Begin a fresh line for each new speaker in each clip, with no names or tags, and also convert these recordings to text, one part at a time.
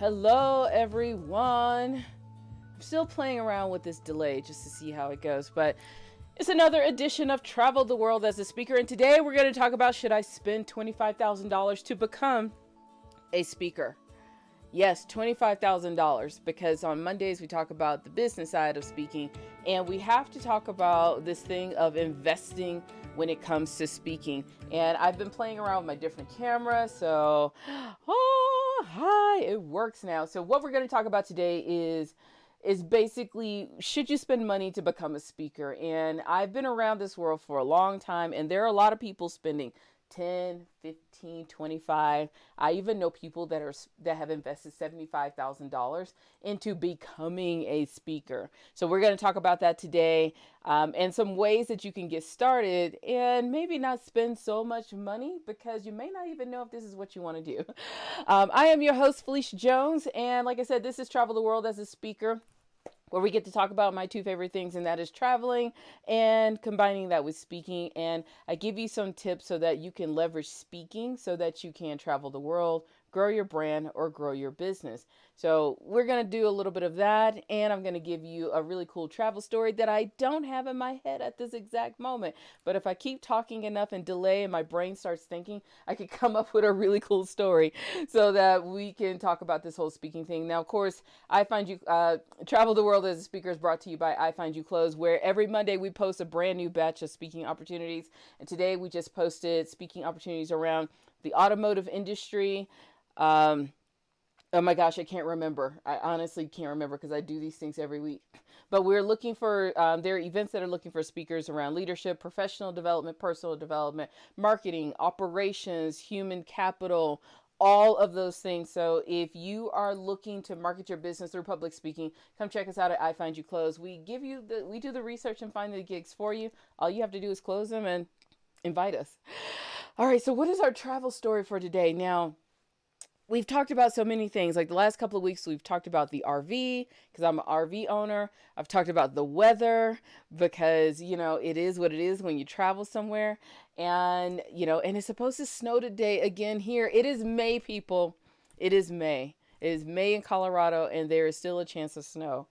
Hello, everyone. I'm still playing around with this delay just to see how it goes, but it's another edition of Travel the World as a Speaker, and today we're going to talk about should I spend $25,000 to become a speaker? Yes, $25,000, because on Mondays we talk about the business side of speaking, and we have to talk about this thing of investing when it comes to speaking. And I've been playing around with my different cameras, so hi, it works now. So what we're going to talk about today is basically, should you spend money to become a speaker? And I've been around this world for a long time, and there are a lot of people spending 10, 15, 25. I even know people that have invested $75,000 into becoming a speaker. So we're going to talk about that today, and some ways that you can get started and maybe not spend so much money, because you may not even know if this is what you want to do. I am your host, Phylecia Jones, and like I said, this is Travel the World as a Speaker, where we get to talk about my two favorite things, and that is traveling and combining that with speaking. And I give you some tips so that you can leverage speaking so that you can travel the world, grow your brand, or grow your business. So we're going to do a little bit of that, and I'm going to give you a really cool travel story that I don't have in my head at this exact moment. But if I keep talking enough and delay and my brain starts thinking, I could come up with a really cool story so that we can talk about this whole speaking thing. Now, of course, Travel the World as a Speaker is brought to you by iFind You Close, where every Monday we post a brand new batch of speaking opportunities. And today we just posted speaking opportunities around the automotive industry. Oh my gosh, I can't remember. I honestly can't remember because I do these things every week. But we're looking for, there are events that are looking for speakers around leadership, professional development, personal development, marketing, operations, human capital, all of those things. So if you are looking to market your business through public speaking, come check us out at iFind You Close. We do the research and find the gigs for you. All you have to do is close them and invite us. All right, so what is our travel story for today? Now, we've talked about so many things. Like the last couple of weeks, we've talked about the RV, because I'm an RV owner. I've talked about the weather, because, it is what it is when you travel somewhere. And, and it's supposed to snow today again here. It is May, people. It is May. It is May in Colorado, and there is still a chance of snow.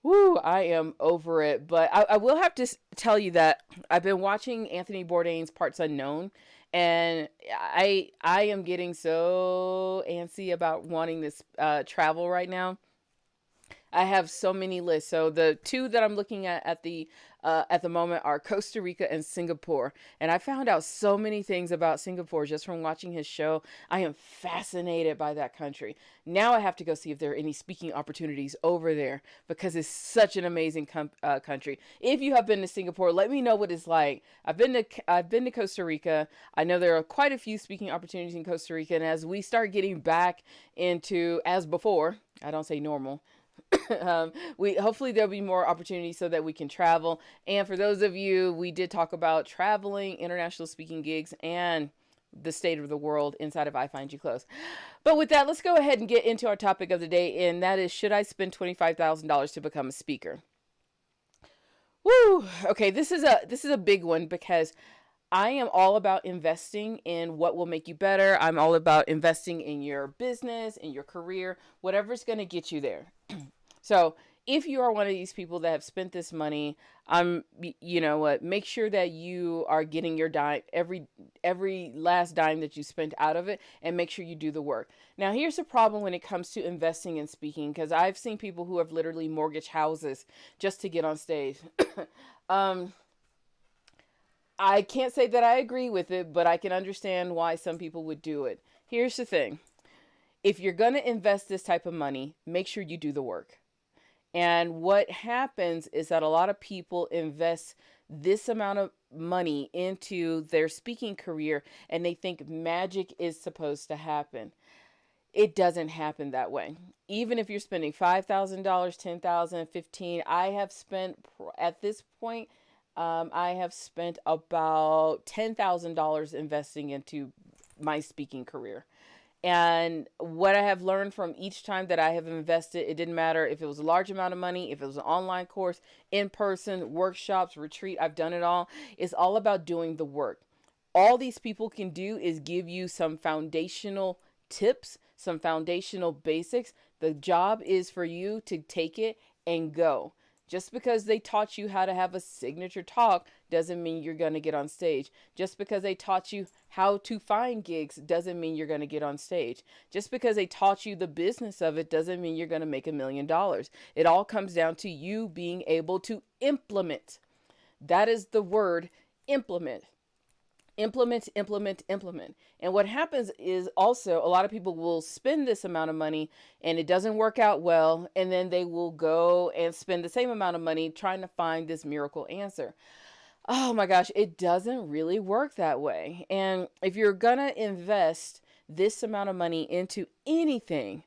Woo, I am over it. But I will have to tell you that I've been watching Anthony Bourdain's Parts Unknown, and I am getting so antsy about wanting this travel right now. I have so many lists. So the two that I'm looking at the moment are Costa Rica and Singapore. And I found out so many things about Singapore just from watching his show. I am fascinated by that country. Now I have to go see if there are any speaking opportunities over there, because it's such an amazing country. If you have been to Singapore, let me know what it's like. I've been to Costa Rica. I know there are quite a few speaking opportunities in Costa Rica. And as we start getting back into, as before, I don't say normal, hopefully there'll be more opportunities so that we can travel. And for those of you, we did talk about traveling, international speaking gigs, and the state of the world inside of iFind You Close. But with that, let's go ahead and get into our topic of the day, and that is, should I spend $25,000 to become a speaker? Woo! Okay, this is a big one, because I am all about investing in what will make you better. I'm all about investing in your business, in your career, whatever's going to get you there. So if you are one of these people that have spent this money, make sure that you are getting your dime, every last dime that you spent out of it, and make sure you do the work. Now, here's the problem when it comes to investing in speaking, because I've seen people who have literally mortgaged houses just to get on stage. I can't say that I agree with it, but I can understand why some people would do it. Here's the thing. If you're going to invest this type of money, make sure you do the work. And what happens is that a lot of people invest this amount of money into their speaking career, and they think magic is supposed to happen. It doesn't happen that way. Even if you're spending $5,000, $10,000, $15,000, I have spent, at this point, I have spent about $10,000 investing into my speaking career. And what I have learned from each time that I have invested, it didn't matter if it was a large amount of money, if it was an online course, in person, workshops, retreat, I've done it all. It's all about doing the work. All these people can do is give you some foundational tips, some foundational basics. The job is for you to take it and go. Just because they taught you how to have a signature talk doesn't mean you're going to get on stage. Just because they taught you how to find gigs doesn't mean you're going to get on stage. Just because they taught you the business of it doesn't mean you're going to make $1 million. It all comes down to you being able to implement. That is the word, implement. Implement, implement, implement. And what happens is also a lot of people will spend this amount of money and it doesn't work out well. And then they will go and spend the same amount of money trying to find this miracle answer. Oh my gosh, it doesn't really work that way. And if you're going to invest this amount of money into anything,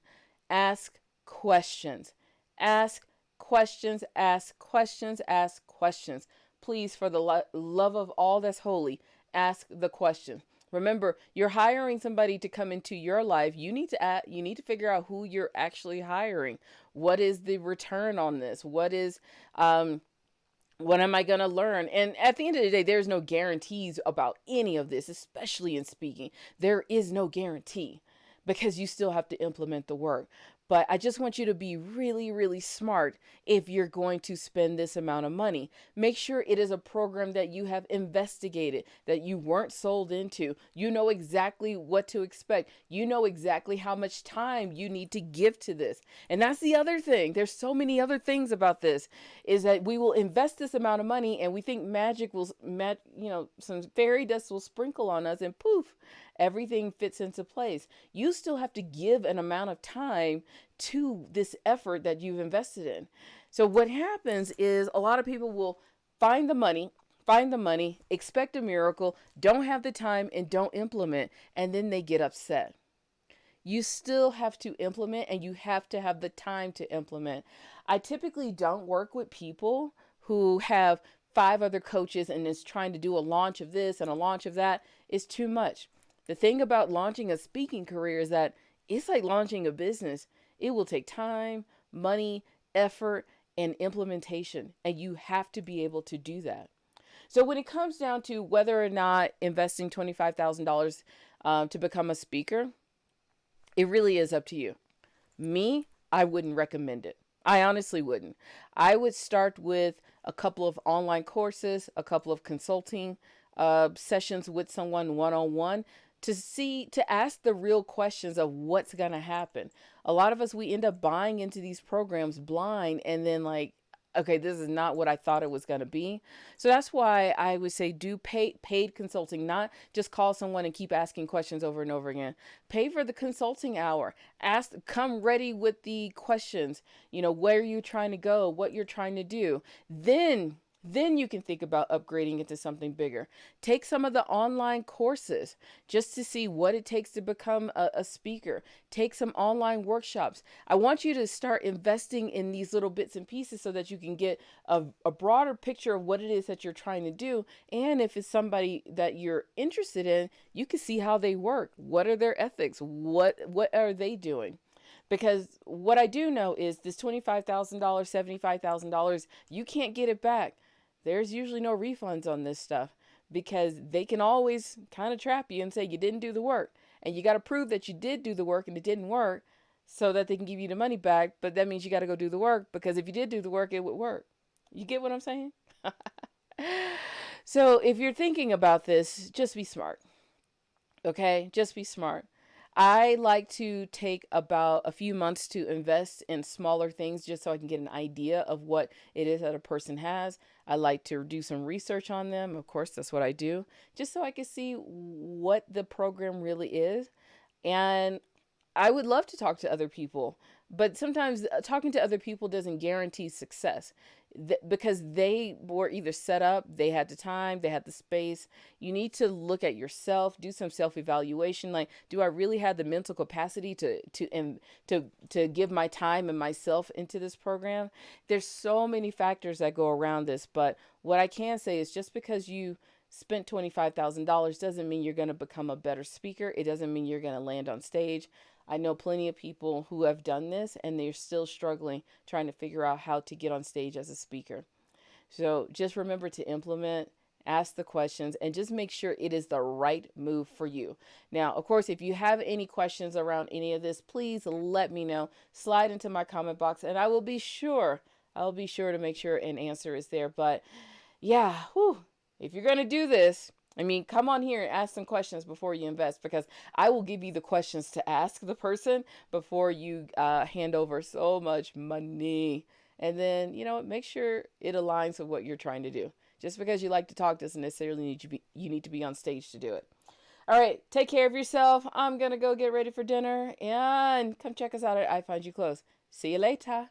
ask questions. Ask questions, ask questions, ask questions. Please, for the love of all that's holy, ask the question. Remember, you're hiring somebody to come into your life. You need to figure out who you're actually hiring. What is the return on this? What am I going to learn? And at the end of the day, there's no guarantees about any of this, especially in speaking. There is no guarantee because you still have to implement the work. But I just want you to be really, really smart if you're going to spend this amount of money. Make sure it is a program that you have investigated, that you weren't sold into. You know exactly what to expect. You know exactly how much time you need to give to this. And that's the other thing. There's so many other things about this, is that we will invest this amount of money and we think magic will, some fairy dust will sprinkle on us and poof, everything fits into place. You still have to give an amount of time to this effort that you've invested in. So what happens is a lot of people will find the money, expect a miracle, don't have the time and don't implement, and then they get upset. You still have to implement and you have to have the time to implement. I typically don't work with people who have 5 other coaches and is trying to do a launch of this and a launch of that. Is too much. The thing about launching a speaking career is that it's like launching a business. It will take time, money, effort, and implementation, and you have to be able to do that. So when it comes down to whether or not investing $25,000 to become a speaker, it really is up to you. Me, I wouldn't recommend it. I honestly wouldn't. I would start with a couple of online courses, a couple of consulting sessions with someone one-on-one, to ask the real questions of what's going to happen. A lot of us, we end up buying into these programs blind and then like, okay, this is not what I thought it was going to be. So that's why I would say do paid consulting, not just call someone and keep asking questions over and over again. Pay for the consulting hour. Come ready with the questions, where you're trying to go, what you're trying to do. Then you can think about upgrading into something bigger. Take some of the online courses just to see what it takes to become a speaker. Take some online workshops. I want you to start investing in these little bits and pieces so that you can get a broader picture of what it is that you're trying to do. And if it's somebody that you're interested in, you can see how they work. What are their ethics? What are they doing? Because what I do know is this $25,000, $75,000, you can't get it back. There's usually no refunds on this stuff because they can always kind of trap you and say you didn't do the work. And you got to prove that you did do the work and it didn't work so that they can give you the money back. But that means you got to go do the work, because if you did do the work, it would work. You get what I'm saying? So if you're thinking about this, just be smart. Okay? Just be smart. I like to take about a few months to invest in smaller things just so I can get an idea of what it is that a person has. I like to do some research on them. Of course, that's what I do, just so I can see what the program really is. And I would love to talk to other people, but sometimes talking to other people doesn't guarantee success because they were either set up, they had the time, they had the space. You need to look at yourself, do some self-evaluation. Like, do I really have the mental capacity to give my time and myself into this program? There's so many factors that go around this, but what I can say is just because you spent $25,000 doesn't mean you're going to become a better speaker. It doesn't mean you're going to land on stage. I know plenty of people who have done this and they're still struggling trying to figure out how to get on stage as a speaker. So just remember to implement ask the questions, and just make sure it is the right move for you. Now, of course, if you have any questions around any of this, please let me know. Slide into my comment box, and I'll be sure to make sure an answer is there. But yeah, if you're going to do this, I mean, come on here and ask some questions before you invest, because I will give you the questions to ask the person before you hand over so much money. And then, make sure it aligns with what you're trying to do. Just because you like to talk doesn't necessarily you need to be on stage to do it. All right, take care of yourself. I'm going to go get ready for dinner, and come check us out at iFind You Close. See you later.